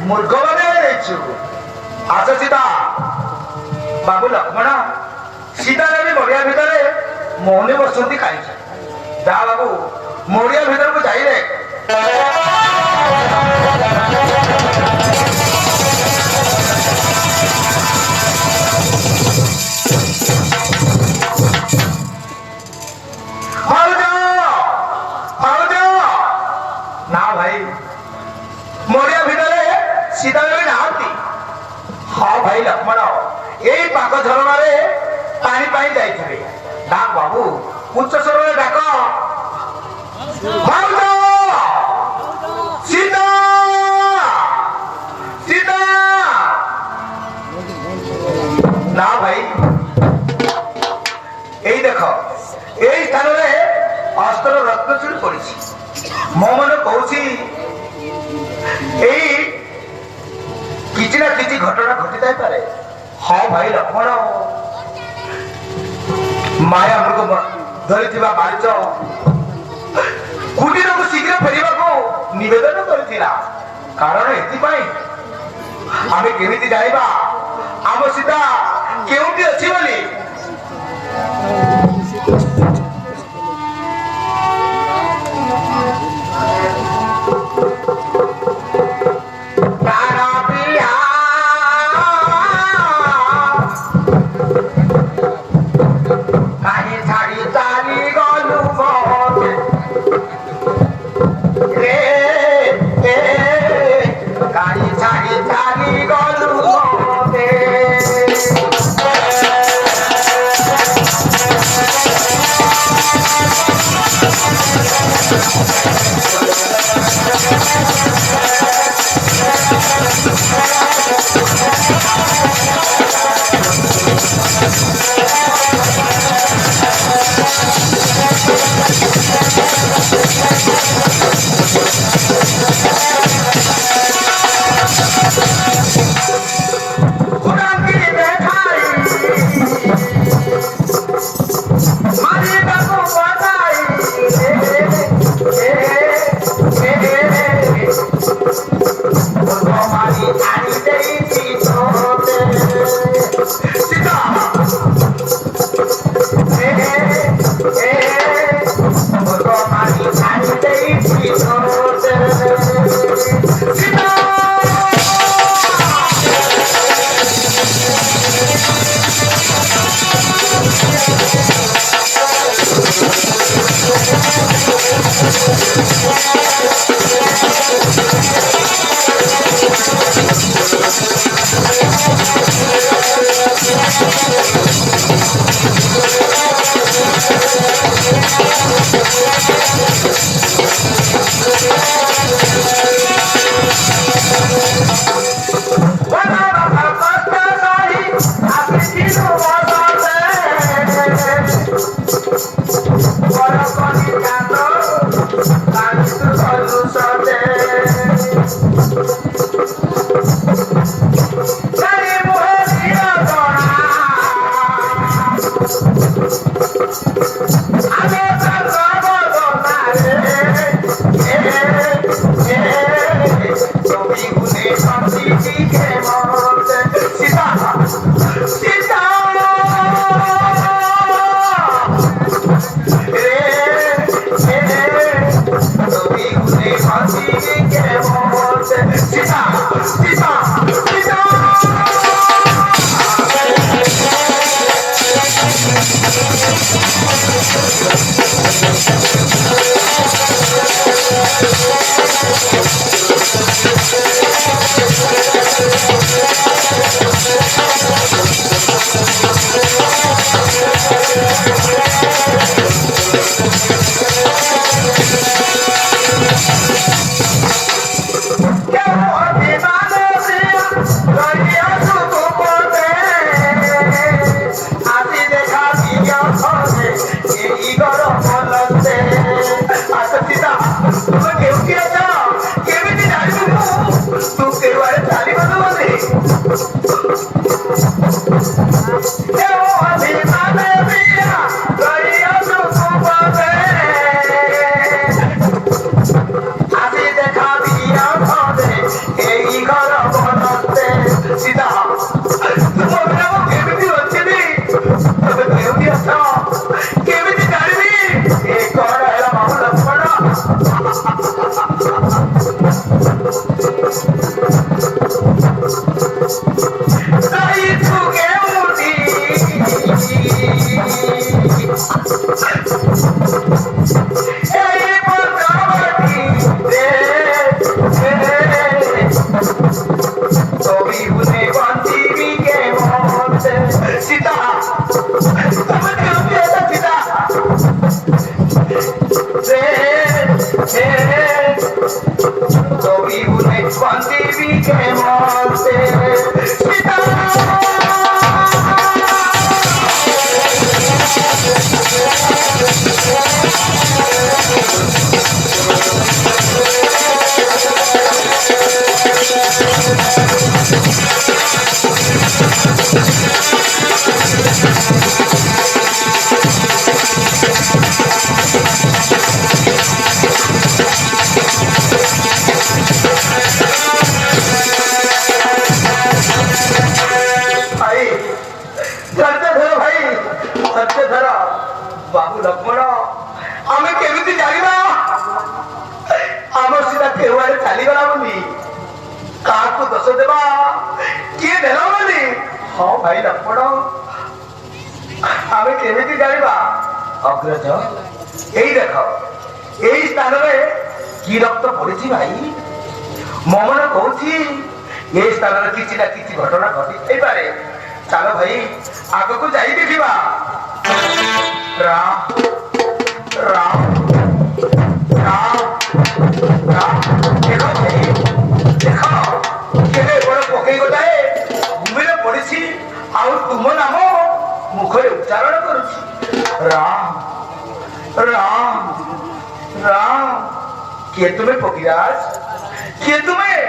ମୂର୍ଖ ମାନେ ଦେଇଛୁ। ଆସ ସୀତା। ବାବୁ ଲକ୍ଷ୍ମଣ ସୀତା ଦେବୀ ମରିଆ ଭିତରେ ମୌନି ବସନ୍ତି କାହିଁକି? ଯାହା ବାବୁ ମରିଆ ଭିତରକୁ ଯାଇଲେ না ভাই মরিয়া ভিতরে সীতা দেবী নাহাନ୍ତି। ହଁ ଭାଇ ଲକ୍ଷ୍ମଣ ଏଇ ପାଖ ଝରଣାରେ ପାଣି ପାଇଁ ଯାଇଥିବେ। ଡାକ ବାବୁ ଉଚ୍ଚ ସ୍ୱରରେ ଡାକ ସୀତା ସୀତା। ନା ଭାଇ ଏଇ ଦେଖ ଏଇ ସ୍ଥାନରେ ଅସ୍ତ୍ର ରତ୍ନଚୂଳି ପଡିଛି। ମୋ ମନେ କହୁଛି ଏଇ କିଛି ନା କିଛି ଘଟଣା ଘଟିଥାଇପାରେ। ହଁ ଭାଇ ଲକ୍ଷ୍ମଣ ମାୟା ମୃଗ ଧରିଥିବା ବାରିଚ କୁଟୀରକୁ ଶୀଘ୍ର ଫେରିବାକୁ ନିବେଦନ କରିଥିଲା। କାରଣ ଏଥିପାଇଁ ଆମେ କେମିତି ଜାଣିବା ଆମ ସୀତା କେଉଁଠି ଅଛି ବୋଲି? বিভূতে বন্দেবী কেমতে সীতা बाबू लक्ष्मण आम केमी जाना आम सीधा केवड़े चलीगला बोली क्या दोष देवा किए देला बोली हाँ भाई लक्ष्मण आम केमी जाना अग्रज यही देख यही स्थान में कि रक्त पड़ी भाई मो मन कौन ये स्थान में किसी ना किसी घटना घटी पारे चलो भाई आग को जाई देखा राम राम राम राम देखो भाई देखो केने बड़ पकई गोटाए भूमि में पड़ी आउ तुम नाम मुखरे उच्चारण करुछि राम राम राम किए तुम्हें पकीराज किए तुम्हें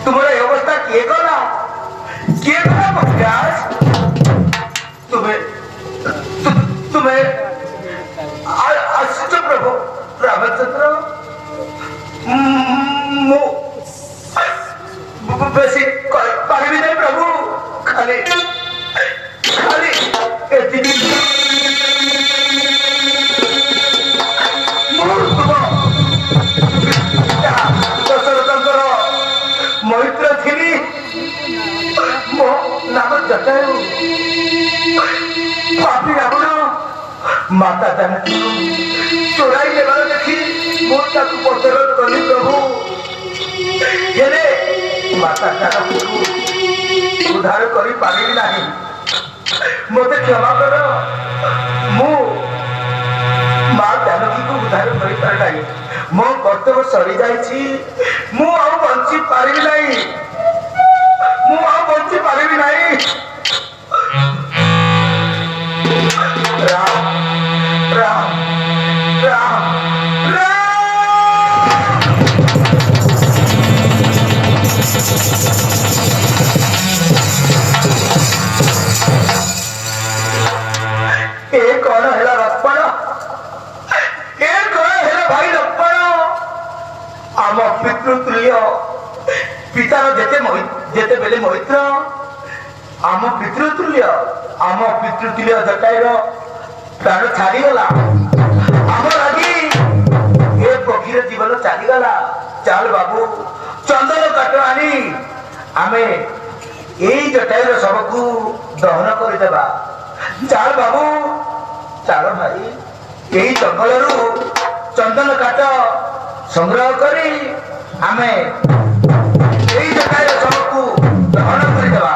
तुम्हारा अवस्था किए गला किए गला पकीराज तुम्हें तुम्हें आश्चर्य प्रभु रामचंद्र बेसी पारिबी नहीं प्रभु खाली खाली दशरथंकर मैत्र थी मो नाम जटायु पापी रावण माता जानकी चोराई लेवार देखी मो ताकू पचर कली प्रभु हेले माता जानकी उद्धार करी पारिबी नाही मते क्षमा कर मु मां जानकी को उद्धार करी पारि नाही मो कर्तव्य सरी जाईछि मु आ बंची पारिबी नाही मु आ बंची पारिबी नाही राम राम राम एक कौन है लक्ष्मण एक कौन है भाई लक्ष्मण आम पितृतुल्य पितार जेते बेले मैत्र आम पितृतुल्य जटायर प्राण छाड़ीगला आम लगी ए पक्षीर जीवन चलीगला चल बाबू चंदन काट आनी आमे यही जटायर सबको दहन करदेवा चल बाबू चल भाई यही जंगल चंदन काट संग्रह करी आमे यही जटायर सबको दहन करदेवा